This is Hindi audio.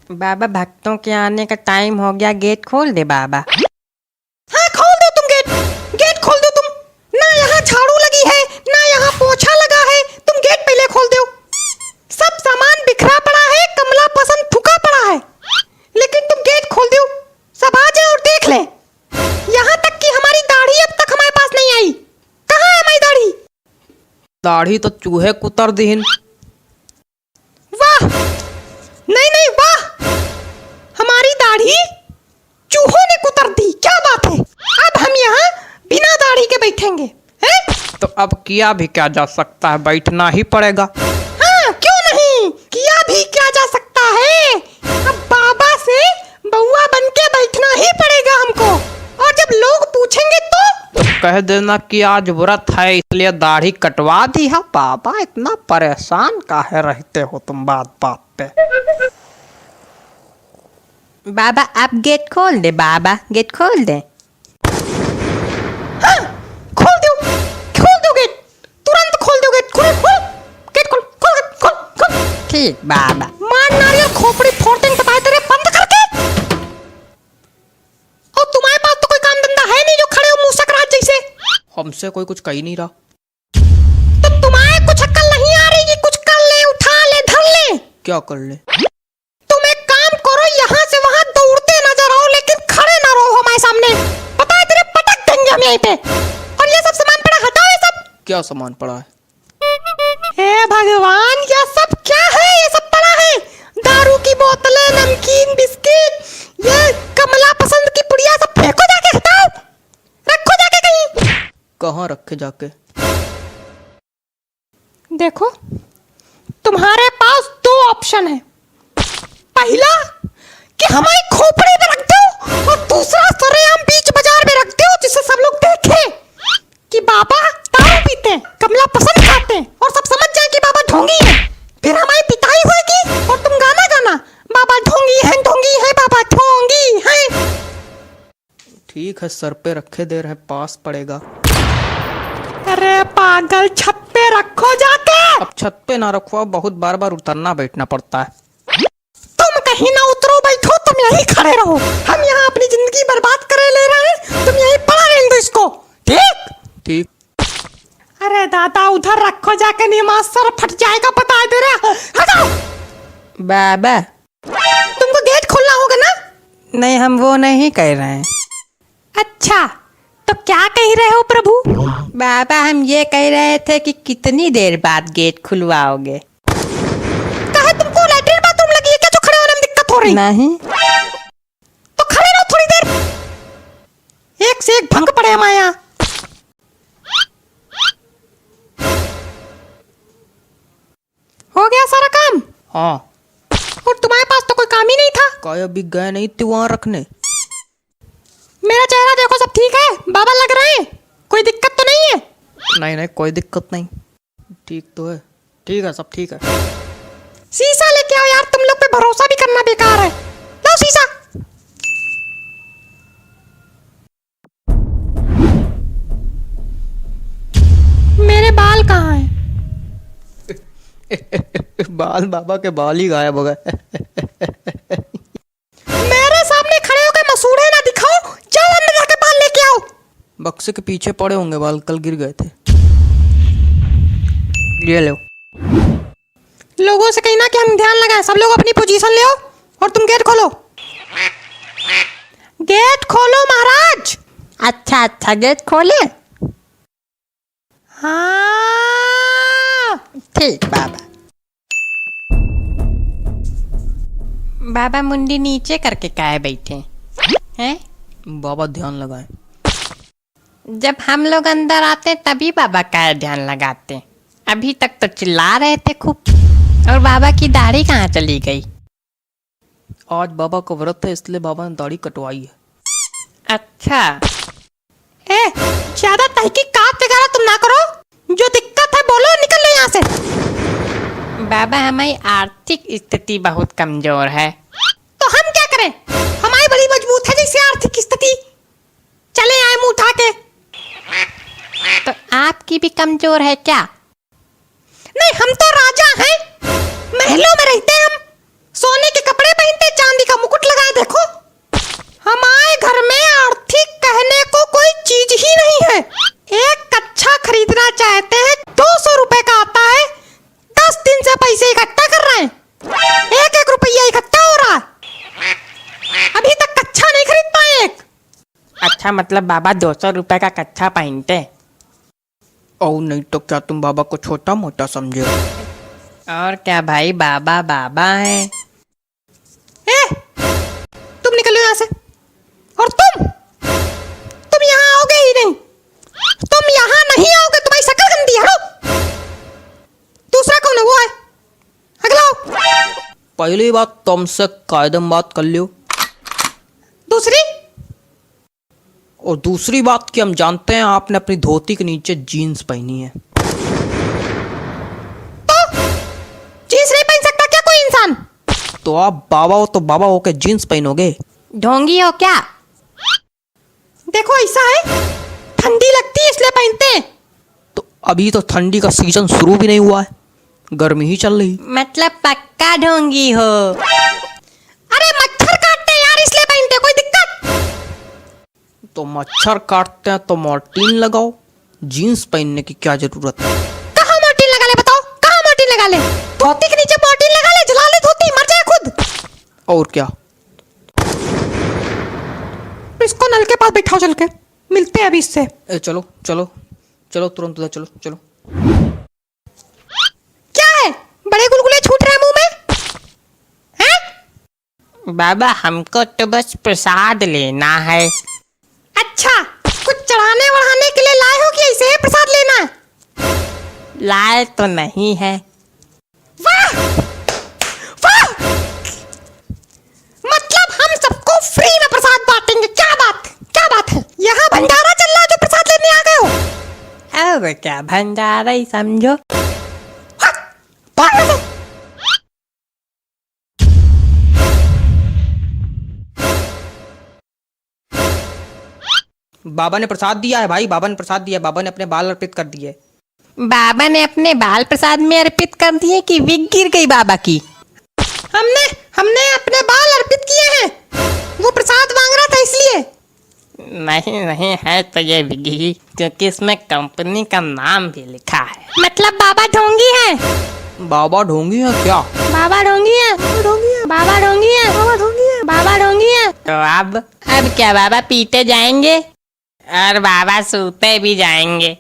बाबा भक्तों के आने का टाइम हो गया, गेट खोल दे बाबा। हाँ खोल दो तुम गेट खोल दो तुम। ना यहाँ झाड़ू लगी है ना यहाँ पोछा लगा है, तुम गेट पहले खोल दो। सब सामान बिखरा पड़ा है, कमला पसंद थुका पड़ा है, लेकिन तुम गेट खोल दो। सब आ जाए और देख ले। यहाँ तक कि हमारी दाढ़ी अब तक हमारे पास नहीं आई। कहाँ है हमारी दाढ़ी? दाढ़ी तो चूहे कुतर दीन। वाह, नहीं नहीं वाह, हमारी दाढ़ी चूहों ने कुतर दी। क्या बात है, अब हम यहाँ बिना दाढ़ी के बैठेंगे हैं? तो अब किया भी क्या जा सकता है, बैठना ही पड़ेगा। हाँ क्यों नहीं, किया भी क्या जा सकता है। अब बाबा से बउआ बन के बैठना ही पड़ेगा हमको। और जब लोग पूछेंगे तो कह देना कि आज व्रत है इसलिए दाढ़ी कटवा दी है। बाबा इतना परेशान काहे रहते हो तुम बात बात पे। बाबा आप गेट खोल दे बाबा, गेट खोल दे। हाँ खोल दो गेट, तुरंत खोल दो गेट। खोल गेट खोल। ठीक बाबा। मार नारियल खोपड़ी फोड़ देंगे बताए तेरे, बंद करके। और तुम्हारे पास तो कोई काम धंधा है नहीं जो खड़े हो मूसक राज जैसे। हमसे कोई कुछ कही नहीं रहा। तो तुम्हारे कुछ अक्ल नहीं आ रही कि कुछ कर ले, उठा ले, धर ले। क्या कर ले? तुम एक काम करो, यहाँ से वहाँ दौड़ते नजर आओ, लेकिन खड़े ना रहो हमारे सामने। पता है तेरे पटक देंगे हम यहीं पे। और ये सब सामान पड़ा, हटाओ ये सब। क्या सामान पड़ा है? हे भगवान, ये सब क्या है? ये सब पड़ा है दारू की बोतलें, नमकीन, बिस्किट, ये कमला पसंद की पुड़िया, सब फेंको जाके, हटाओ, रखो जाके कहीं। कहाँ रखे जाके? देखो तुम्हारे पास दो ऑप्शन है। पहला कि हमारी खोपड़ी में रख दो, और दूसरा सरेआम बीच बाजार में रख दो, जिससे सब लोग देखें कि बाबा दारू पीते हैं, कमला पसंद खाते हैं, और सब समझ जाए कि बाबा ढोंगी है। फिर हमारी पिटाई होगी और तुम गाना गाना, बाबा ढोंगी है बाबा ढोंगी है। ठीक है, सर पे रखे दे रहे, पास पड़ेगा। अरे पागल, छत पे रखो जाके। अब छत पे ना रखो, बहुत बार बार उतरना बैठना पड़ता है। तुम कहीं ना उतरो, बैठो, तुम यहीं खड़े रहो। हम यहाँ अपनी जिंदगी बर्बाद करे ले रहे हैं, तुम यहीं पड़ा रहने दो इसको, ठीक? ठीक। अरे दादा, उधर रखो जाके, नहीं मास्टर फट जाएगा, बता दे रहा। हटाओ बाबा तुमको गेट खोलना होगा ना? नहीं, हम वो नहीं कह रहे हैं। अच्छा तो क्या कह रहे हो प्रभु? बाबा हम ये कह रहे थे कि कितनी देर बाद गेट खुलवाओगे। कहे तुमको लैट्रिन बाथरूम लगी है क्या जो खड़े होने में दिक्कत हो रही? नहीं। तो खड़े रहो थोड़ी देर, एक से एक भंग पड़े हमारे यहाँ। हो गया सारा काम? हाँ। और तुम्हारे पास तो कोई काम ही नहीं था। काय अभी गए नहीं थे वहाँ रखने? मेरा चेहरा देखो, सब ठीक है, बाबा लग रहे हैं, कोई दिक्कत तो नहीं है? नहीं नहीं, कोई दिक्कत नहीं, ठीक तो है। ठीक है, सब ठीक है। शीशा लेके आओ यार, तुम लोग पे भरोसा भी करना बेकार है। लो शीशा। मेरे बाल कहाँ हैं? बाल, बाबा के बाल ही गायब हो गए। मेरे सामने खड़े होकर मसूड़े ना दिखाओ, जाओ अंदर जाके बाल लेके आओ। बक्से के पीछे पड़े होंगे बाल, कल गिर गए थे। ये लो। लोगों से कहना कि हम ध्यान लगाएं, सब लोग अपनी पोजीशन ले आओ और तुम गेट खोलो। गेट खोलो महाराज। अच्छा अच्छा, गेट खोले। हाँ ठीक बाबा। बाबा मुंडी नीचे करके काहे बैठे हैं? बाबा ध्यान लगाए। जब हम लोग अंदर आते तभी बाबा काहे ध्यान लगाते? अभी तक तो चिल्ला रहे थे खूब। और बाबा की दाढ़ी कहाँ चली गई? आज बाबा का व्रत है इसलिए बाबा ने दाढ़ी कटवाई है। अच्छा। ए, ज्यादा तहकीकात वगैरह तुम ना करो, जो दिक्कत है बोलो, निकल लो यहाँ से। बाबा हमारी आर्थिक स्थिति बहुत कमजोर है। तो हम क्या करें? हमारी बड़ी मजबूत है जैसे आर्थिक स्थिति। चले आए मुंह उठा के। तो आपकी भी कमजोर है क्या? नहीं, हम तो राजा हैं, महलों में रहते हैं हम, सोने के कपड़े पहनते, मतलब बाबा 200 रुपए का कच्छा पहनते। और नहीं तो क्या तुम बाबा को छोटा मोटा समझे हो? और क्या भाई, बाबा बाबा है। ए, तुम निकलो यहाँ से। और तुम यहाँ आओगे ही नहीं। तुम यहाँ नहीं आओगे, तुम्हारी शक्ल गंदी है। हटो। दूसरा कौन है? वो है, अगला आओ। पहली बात तुमसे कायदम बात कर लियो, दूसरी और दूसरी बात कि हम जानते हैं आपने अपनी धोती के नीचे जीन्स पहनी है। तो जींस नहीं पहन सकता क्या कोई इंसान? तो आप बाबा हो तो बाबा हो के जीन्स पहनोगे? ढोंगी हो क्या? देखो ऐसा है, ठंडी लगती है इसलिए पहनते हैं। तो अभी तो ठंडी का सीजन शुरू भी नहीं हुआ है, गर्मी ही चल रही। मतलब पक्का ढोंगी हो? अरे मच्छर काटते हैं यार, इसलिए पहनते हैं। कोई दिक्कत? तो मच्छर काटते हैं तो मॉर्टीन लगाओ, जीन्स पहनने की क्या जरूरत है? कहाँ मोर्टीन लगा ले? बताओ कहाँ मोर्टीन लगा ले? धोती के नीचे मोर्टीन लगा ले, जला ले धोती, मर जाए खुद। और क्या? इसको नल के पास बैठाओ, चल के मिलते हैं अभी इससे। चलो चलो चलो, तुरंत उधर चलो चलो। क्या है, बड़े गुलगुले छूट रहे हैं मुंह में? हैं? बाबा हमको तो बस प्रसाद लेना है। अच्छा, कुछ चढ़ाने वढ़ाने के लिए लाए हो कि ऐसे ही प्रसाद लेना है? लाए तो नहीं है। वाह वाह, मतलब हम सबको फ्री में प्रसाद बांटेंगे। क्या बात है? यहाँ भंडारा चल रहा है जो प्रसाद लेने आ गए हो? अब क्या भंडारा ही समझो। भाग से। बाबा ने प्रसाद दिया है भाई, बाबा ने प्रसाद दिया है, बाबा ने अपने बाल अर्पित कर दिए। बाबा ने अपने बाल प्रसाद में अर्पित कर दिए कि विग गिर गई बाबा की? हमने अपने बाल अर्पित किए हैं। वो प्रसाद मांग रहा था इसलिए। नहीं नहीं है तो ये विगी, क्योंकि इसमें कंपनी का नाम भी लिखा है। मतलब बाबा ढोंगी है? बाबा ढोंगी है क्या? बाबा ढोंगी है? बाबा ढोंगी है? बाबा ढोंगी है? बाबा ढोंगी है? बाबा ढोंगी है? तो अब क्या बाबा पीते जाएंगे और बाबा सूते भी जाएंगे।